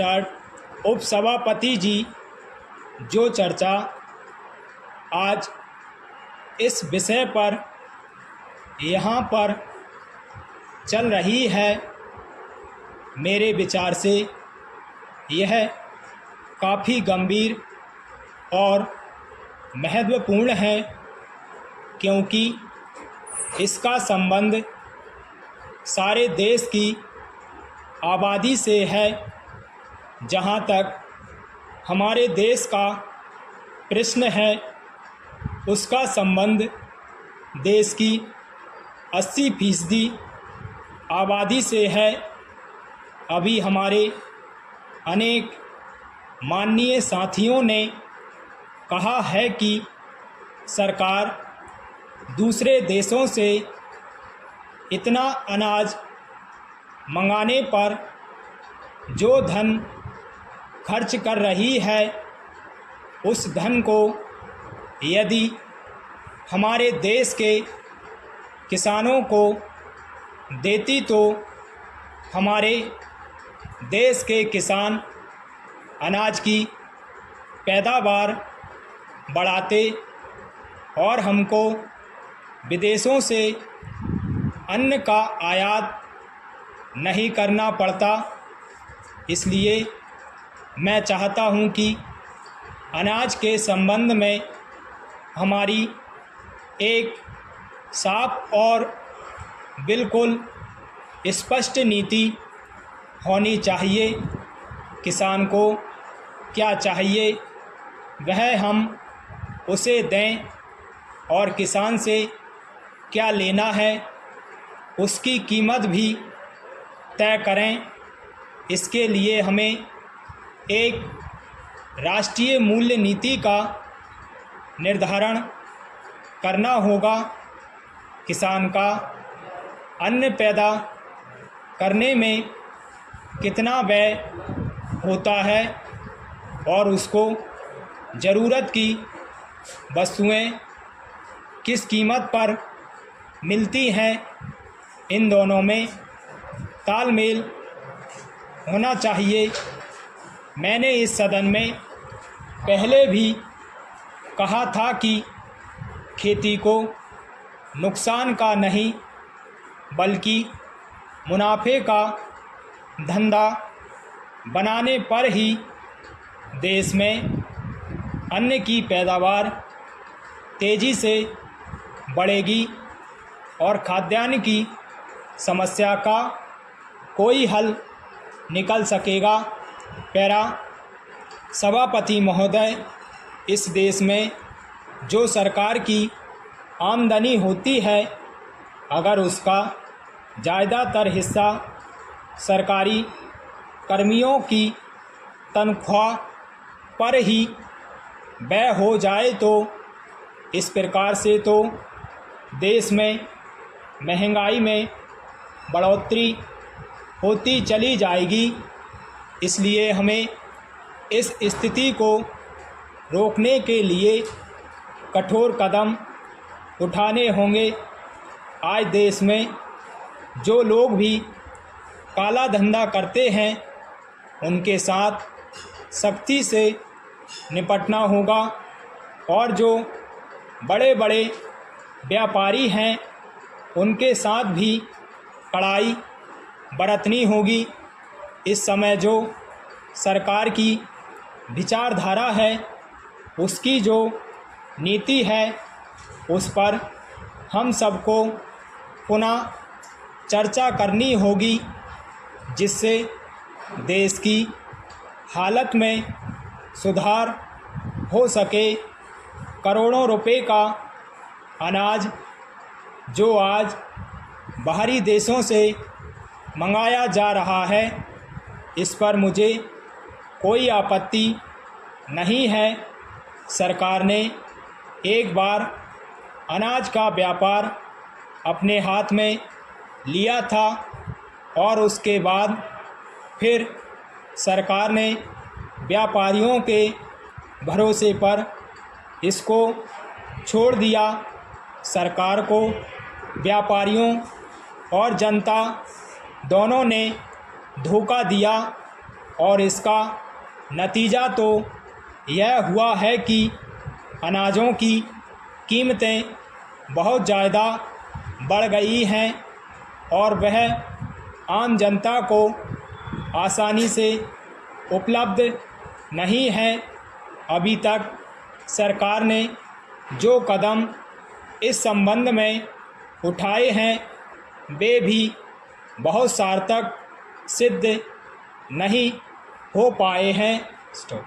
Start. उपसभापति जी, जो चर्चा आज इस विषय पर यहाँ पर चल रही है, मेरे विचार से यह काफ़ी गंभीर और महत्वपूर्ण है, क्योंकि इसका संबंध सारे देश की आबादी से है। जहाँ तक हमारे देश का प्रश्न है, उसका संबंध देश की 80% आबादी से है। अभी हमारे अनेक माननीय साथियों ने कहा है कि सरकार दूसरे देशों से इतना अनाज मंगाने पर जो धन खर्च कर रही है, उस धन को यदि हमारे देश के किसानों को देती तो हमारे देश के किसान अनाज की पैदावार बढ़ाते और हमको विदेशों से अन्न का आयात नहीं करना पड़ता। इसलिए मैं चाहता हूं कि अनाज के संबंध में हमारी एक साफ और बिल्कुल स्पष्ट नीति होनी चाहिए। किसान को क्या चाहिए वह हम उसे दें, और किसान से क्या लेना है उसकी कीमत भी तय करें। इसके लिए हमें एक राष्ट्रीय मूल्य नीति का निर्धारण करना होगा। किसान का अन्न पैदा करने में कितना व्यय होता है और उसको ज़रूरत की वस्तुएं किस कीमत पर मिलती हैं, इन दोनों में तालमेल होना चाहिए। मैंने इस सदन में पहले भी कहा था कि खेती को नुकसान का नहीं बल्कि मुनाफे का धंधा बनाने पर ही देश में अन्न की पैदावार तेज़ी से बढ़ेगी और खाद्यान्न की समस्या का कोई हल निकल सकेगा। पैरा सभापति महोदय, इस देश में जो सरकार की आमदनी होती है, अगर उसका ज़्यादातर हिस्सा सरकारी कर्मियों की तनख्वाह पर ही व्यय हो जाए तो इस प्रकार से तो देश में महंगाई में बढ़ोतरी होती चली जाएगी। इसलिए हमें इस स्थिति को रोकने के लिए कठोर कदम उठाने होंगे। आज देश में जो लोग भी काला धंधा करते हैं, उनके साथ सख्ती से निपटना होगा, और जो बड़े बड़े व्यापारी हैं उनके साथ भी कड़ाई बरतनी होगी। इस समय जो सरकार की विचारधारा है, उसकी जो नीति है, उस पर हम सबको पुनः चर्चा करनी होगी, जिससे देश की हालत में सुधार हो सके। करोड़ों रुपए का अनाज जो आज बाहरी देशों से मंगाया जा रहा है, इस पर मुझे कोई आपत्ति नहीं है। सरकार ने एक बार अनाज का व्यापार अपने हाथ में लिया था और उसके बाद फिर सरकार ने व्यापारियों के भरोसे पर इसको छोड़ दिया। सरकार को व्यापारियों और जनता दोनों ने धोखा दिया। और इसका नतीजा तो यह हुआ है कि अनाजों की कीमतें बहुत ज़्यादा बढ़ गई हैं और वह आम जनता को आसानी से उपलब्ध नहीं है। अभी तक सरकार ने जो कदम इस संबंध में उठाए हैं वे भी बहुत सार्थक सिद्ध नहीं हो पाए हैं। स्टॉप।